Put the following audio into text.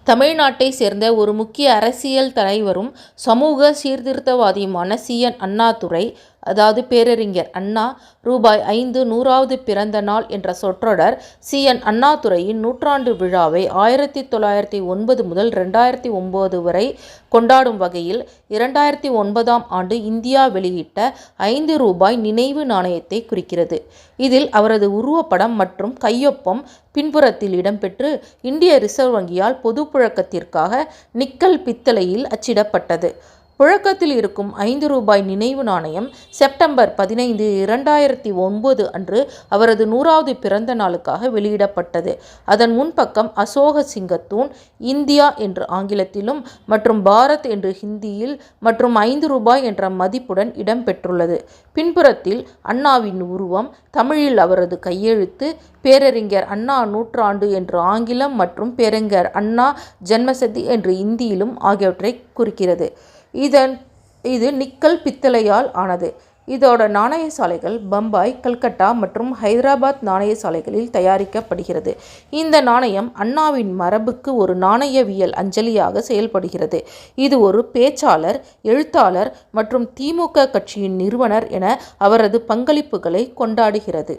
தமிழ்நாட்டை சேர்ந்த ஒரு முக்கிய அரசியல் தலைவரும் சமூக சீர்திருத்தவாதியுமான சி.என். அண்ணாதுரை, அதாவது பேரறிஞர் அண்ணா ரூபாய் 5 100வது பிறந்த நாள் என்ற சொற்றொடர் சி.என். அண்ணாதுரையின் நூற்றாண்டு விழாவை 1909 முதல் 2009 வரை கொண்டாடும் வகையில் 2009ஆம் ஆண்டு இந்தியா வெளியிட்ட 5 ரூபாய் நினைவு நாணயத்தை குறிக்கிறது. இதில் அவரது உருவப்படம் மற்றும் கையொப்பம் பின்புறத்தில் இடம்பெற்று இந்திய ரிசர்வ் வங்கியால் பொதுப்புழக்கத்திற்காக நிக்கல் பித்தளையில் அச்சிடப்பட்டது. புழக்கத்தில் இருக்கும் 5 ரூபாய் நினைவு நாணயம் செப்டம்பர் 15, 2009 அன்று அவரது 100வது பிறந்த நாளுக்காக வெளியிடப்பட்டது. அதன் முன்பக்கம் அசோக சிங்கத்தூண், இந்தியா என்று ஆங்கிலத்திலும் மற்றும் பாரத் என்று ஹிந்தியில் மற்றும் 5 ரூபாய் என்ற மதிப்புடன் இடம்பெற்றுள்ளது. பின்புறத்தில் அண்ணாவின் உருவம், தமிழில் அவரது கையெழுத்து, பேரறிஞர் அண்ணா நூற்றாண்டு என்று ஆங்கிலம் மற்றும் பேரறிஞர் அண்ணா ஜன்மசதி என்று இந்தியிலும் ஆகியவற்றை குறிக்கிறது. இது நிக்கல் பித்தளையால் ஆனது. இதோட நாணய சாலைகள் பம்பாய், கல்கட்டா மற்றும் ஹைதராபாத் நாணய சாலைகளில் தயாரிக்கப்படுகிறது. இந்த நாணயம் அண்ணாவின் மரபுக்கு ஒரு நாணயவியல் அஞ்சலியாக செயல்படுகிறது. இது ஒரு பேச்சாளர், எழுத்தாளர் மற்றும் தி.மு.க. கட்சியின் நிறுவனர் என அவரது பங்களிப்புகளை கொண்டாடுகிறது.